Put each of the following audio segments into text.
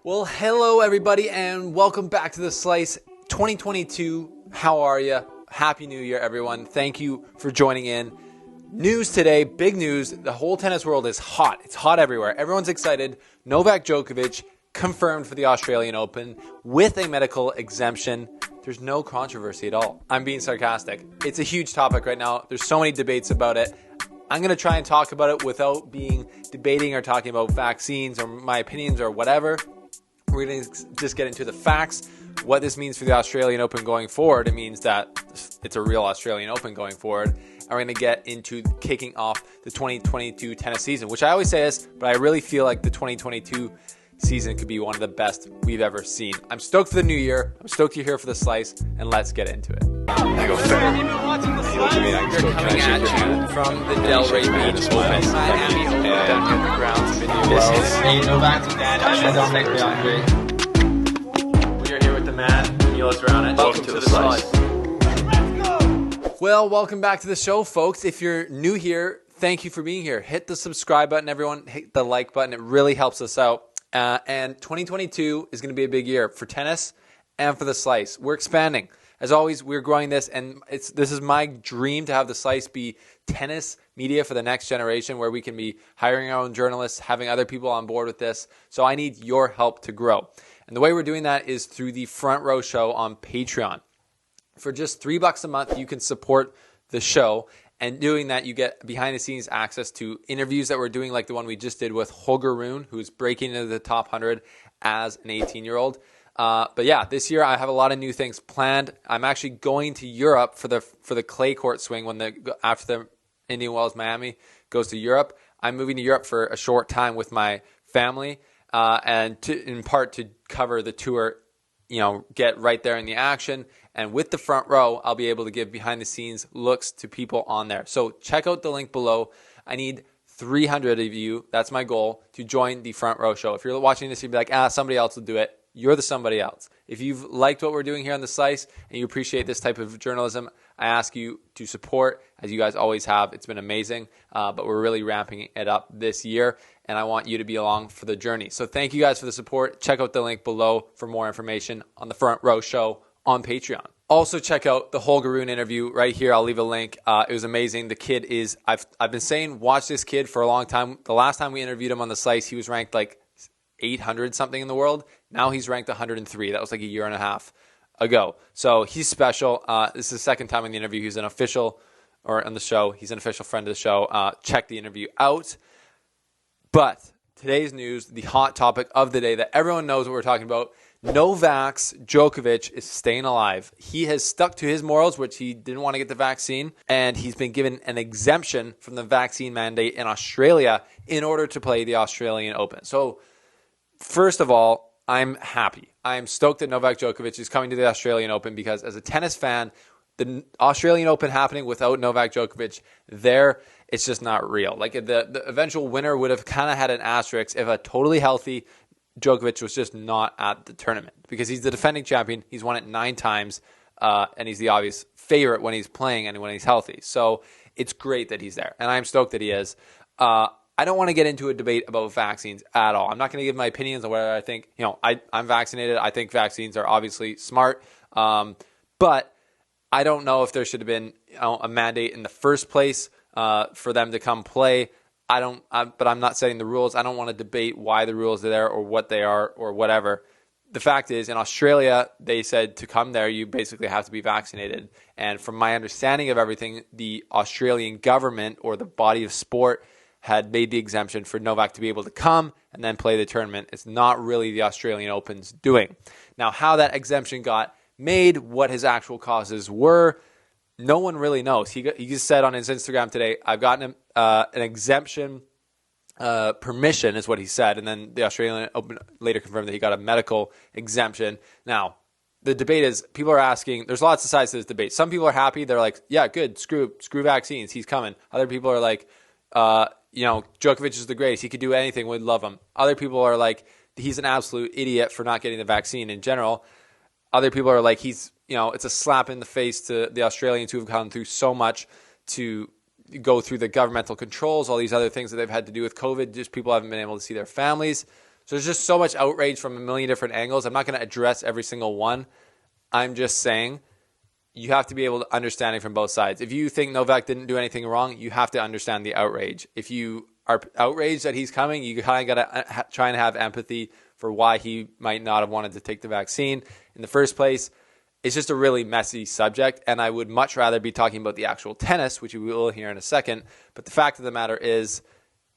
Well, hello everybody and welcome back to The Slice 2022. How are you? Happy New Year, everyone. Thank you for joining in. News today, big news. The whole tennis world is hot. It's hot everywhere. Everyone's excited. Novak Djokovic confirmed for the Australian Open with a medical exemption. There's no controversy at all. I'm being sarcastic. It's a huge topic right now. There's so many debates about it. I'm going to try and talk about it without being debating or talking about vaccines or my opinions or whatever. We're going to just get into the facts, what this means for the Australian Open going forward. It means that it's a real Australian Open going forward. And we're going to get into kicking off the 2022 tennis season, which I always say this, but I really feel like the 2022 season could be one of the best we've ever seen. I'm stoked for the new year. I'm stoked you're here for The Slice, and let's get into it. I go fair. You been watching The Slice? You're coming at you from the Delray Beach Open, Miami Open, down here on the grounds. This is Novak Djokovic. We are here with the man, Milos Raonic. Welcome to The Slice. Well, welcome back to the show, folks. If you're new here, thank you for being here. Hit the subscribe button, everyone. Hit the like button. It really helps us out. And 2022 is going to be a big year for tennis and for The Slice. We're expanding. As always, we're growing this, and this is my dream to have The Slice be tennis media for the next generation, where we can be hiring our own journalists, having other people on board with this. So I need your help to grow. And the way we're doing that is through the Front Row Show on Patreon. For just $3 a month, you can support the show. And doing that, you get behind-the-scenes access to interviews that we're doing, like the one we just did with Holger Rune, who's breaking into the top 100 as an 18-year-old. But yeah, this year I have a lot of new things planned. I'm actually going to Europe for the clay court swing after the Indian Wells Miami goes to Europe. I'm moving to Europe for a short time with my family, and in part to cover the tour. Get right there in the action. And with the Front Row, I'll be able to give behind-the-scenes looks to people on there. So check out the link below. I need 300 of you, that's my goal, to join the Front Row Show. If you're watching this, you'll be like, somebody else will do it. You're the somebody else. If you've liked what we're doing here on The Slice and you appreciate this type of journalism, I ask you to support, as you guys always have. It's been amazing, but we're really ramping it up this year, and I want you to be along for the journey. So thank you guys for the support. Check out the link below for more information on the Front Row Show on Patreon. Also check out the Holger Rune interview right here. I'll leave a link. It was amazing. The kid is, I've been saying, watch this kid for a long time. The last time we interviewed him on The Slice, he was ranked like 800 something in the world. Now he's ranked 103. That was like a year and a half ago. So he's special. This is the second time in the interview. He's an official, or on the show, he's an official friend of the show. Check the interview out. But today's news, the hot topic of the day that everyone knows what we're talking about, Novak Djokovic is staying alive. He has stuck to his morals, which he didn't want to get the vaccine, and he's been given an exemption from the vaccine mandate in Australia in order to play the Australian Open. So first of all, I'm happy. I'm stoked that Novak Djokovic is coming to the Australian Open, because as a tennis fan, the Australian Open happening without Novak Djokovic there, it's just not real. Like the eventual winner would have kind of had an asterisk if a totally healthy Djokovic was just not at the tournament, because he's the defending champion. He's won it 9 times, and he's the obvious favorite when he's playing and when he's healthy. So it's great that he's there, and I'm stoked that he is. I don't want to get into a debate about vaccines at all. I'm not going to give my opinions on whether I think, I'm vaccinated. I think vaccines are obviously smart, but I don't know if there should have been a mandate in the first place for them to come play. But I'm not setting the rules. I don't want to debate why the rules are there or what they are or whatever. The fact is, in Australia, they said to come there, you basically have to be vaccinated. And from my understanding of everything, the Australian government or the body of sport had made the exemption for Novak to be able to come and then play the tournament. It's not really the Australian Open's doing. Now, how that exemption got made, what his actual causes were, no one really knows. He just said on his Instagram today, I've gotten an exemption permission is what he said. And then the Australian Open later confirmed that he got a medical exemption. Now, the debate is, people are asking, there's lots of sides to this debate. Some people are happy. They're like, yeah, good, screw vaccines. He's coming. Other people are like, Djokovic is the greatest. He could do anything. We'd love him. Other people are like, he's an absolute idiot for not getting the vaccine in general. Other people are like, it's a slap in the face to the Australians who have gone through so much to go through the governmental controls, all these other things that they've had to do with COVID. Just people haven't been able to see their families. So there's just so much outrage from a million different angles. I'm not going to address every single one. I'm just saying you have to be able to understand it from both sides. If you think Novak didn't do anything wrong, you have to understand the outrage. If you are outraged that he's coming, you kind of got to try and have empathy for why he might not have wanted to take the vaccine in the first place. It's just a really messy subject, and I would much rather be talking about the actual tennis, which we will hear in a second. But the fact of the matter is,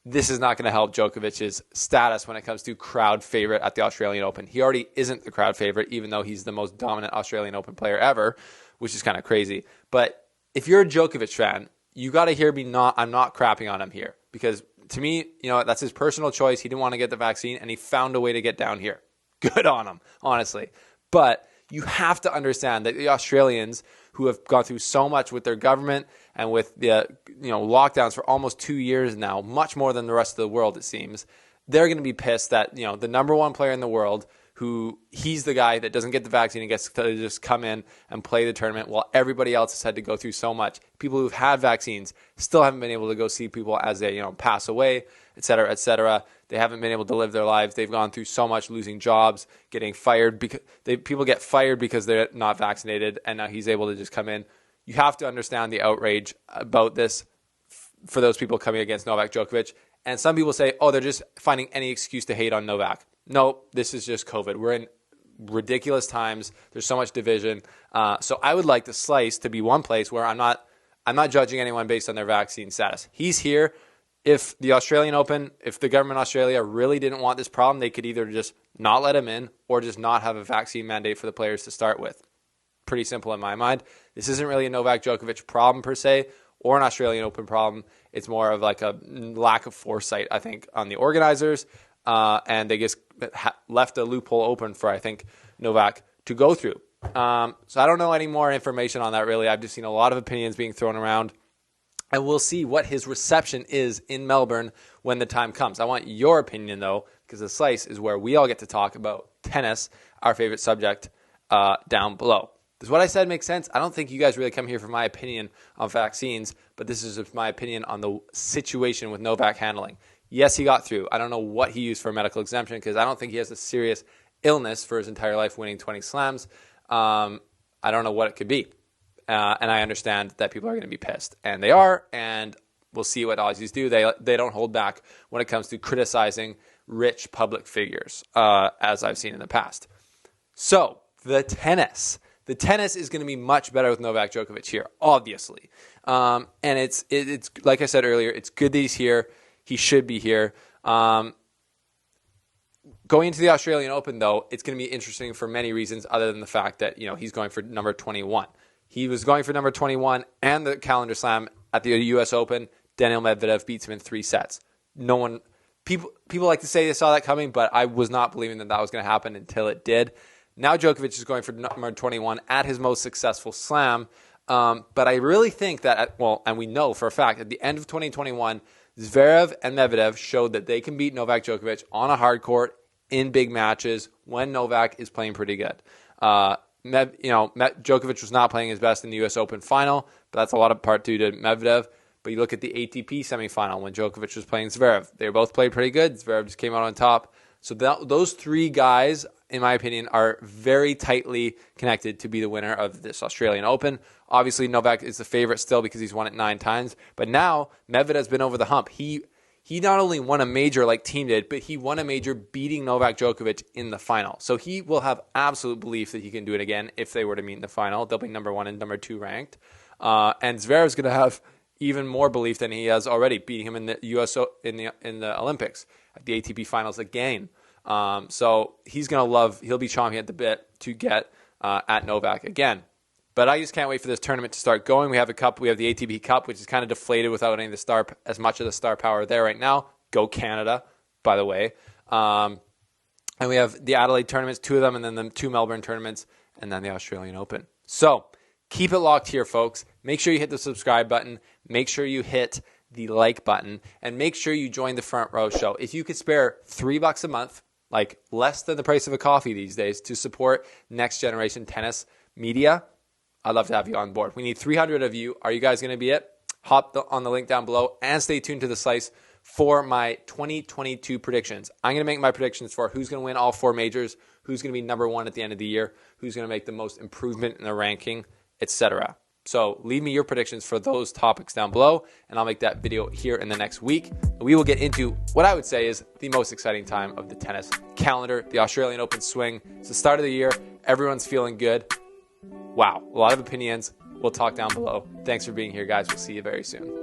this is not going to help Djokovic's status when it comes to crowd favorite at the Australian Open. He already isn't the crowd favorite, even though he's the most dominant Australian Open player ever, which is kind of crazy. But if you're a Djokovic fan, you got to hear me. I'm not crapping on him here, because to me, that's his personal choice. He didn't want to get the vaccine, and he found a way to get down here. Good on him, honestly. But you have to understand that the Australians, who have gone through so much with their government and with the lockdowns for almost 2 years now, much more than the rest of the world, it seems, they're going to be pissed that the number one player in the world, who he's the guy that doesn't get the vaccine and gets to just come in and play the tournament while everybody else has had to go through so much. People who've had vaccines still haven't been able to go see people as they pass away, et cetera, et cetera. They haven't been able to live their lives. They've gone through so much, losing jobs, getting fired. People get fired because they're not vaccinated, and now he's able to just come in. You have to understand the outrage about this for those people coming against Novak Djokovic. And some people say, they're just finding any excuse to hate on Novak. No, this is just COVID. We're in ridiculous times. There's so much division. So I would like the slice to be one place where I'm not judging anyone based on their vaccine status. He's here. If the Australian Open, if the government of Australia really didn't want this problem, they could either just not let him in or just not have a vaccine mandate for the players to start with. Pretty simple in my mind. This isn't really a Novak Djokovic problem per se, or an Australian Open problem. It's more of like a lack of foresight, I think, on the organizers. And they just left a loophole open for, I think, Novak to go through. So I don't know any more information on that, really. I've just seen a lot of opinions being thrown around. And we'll see what his reception is in Melbourne when the time comes. I want your opinion, though, because the slice is where we all get to talk about tennis, our favorite subject, down below. Does what I said make sense? I don't think you guys really come here for my opinion on vaccines, but this is just my opinion on the situation with Novak handling. Yes, he got through. I don't know what he used for a medical exemption, because I don't think he has a serious illness for his entire life winning 20 slams. I don't know what it could be. And I understand that people are going to be pissed. And they are, and we'll see what Aussies do. They don't hold back when it comes to criticizing rich public figures, as I've seen in the past. So, the tennis. The tennis is going to be much better with Novak Djokovic here, obviously. And it's like I said earlier, it's good that he's here. He should be here. Going into the Australian Open, though, it's going to be interesting for many reasons other than the fact that, he's going for number 21. He was going for number 21 and the calendar slam at the U.S. Open. Daniil Medvedev beats him in 3 sets. People like to say they saw that coming, but I was not believing that was going to happen until it did. Now Djokovic is going for number 21 at his most successful slam. But I really think that, and we know for a fact, at the end of 2021, Zverev and Medvedev showed that they can beat Novak Djokovic on a hard court in big matches when Novak is playing pretty good. Djokovic was not playing his best in the U.S. Open final, but that's a lot of part due to Medvedev. But you look at the ATP semifinal when Djokovic was playing Zverev. They both played pretty good. Zverev just came out on top. So those 3 guys, in my opinion, are very tightly connected to be the winner of this Australian Open. Obviously, Novak is the favorite still because he's won it 9 times. But now, Medvedev's been over the hump. He not only won a major like Team did, but he won a major beating Novak Djokovic in the final. So he will have absolute belief that he can do it again if they were to meet in the final. They'll be number 1 and number 2 ranked. And Zverev's going to have even more belief than he has already, beating him in the in the Olympics at the ATP finals again. So he's going to he'll be chomping at the bit to get at Novak again. But I just can't wait for this tournament to start going. We have a cup. We have the ATP Cup, which is kind of deflated without any of as much of the star power there right now. Go Canada, by the way. And we have the Adelaide tournaments, 2 of them, and then the 2 Melbourne tournaments, and then the Australian Open. So keep it locked here, folks. Make sure you hit the subscribe button. Make sure you hit the like button, and make sure you join the Front Row Show. If you could spare $3 a month, like less than the price of a coffee these days, to support next generation tennis media, I'd love to have you on board. We need 300 of you. Are you guys going to be it? Hop on the link down below and stay tuned to the slice for my 2022 predictions. I'm going to make my predictions for who's going to win all 4 majors, who's going to be number 1 at the end of the year, who's going to make the most improvement in the ranking, etc. So leave me your predictions for those topics down below, and I'll make that video here in the next week. We will get into what I would say is the most exciting time of the tennis calendar, the Australian Open swing. It's the start of the year. Everyone's feeling good. Wow, a lot of opinions. We'll talk down below. Thanks for being here, guys. We'll see you very soon.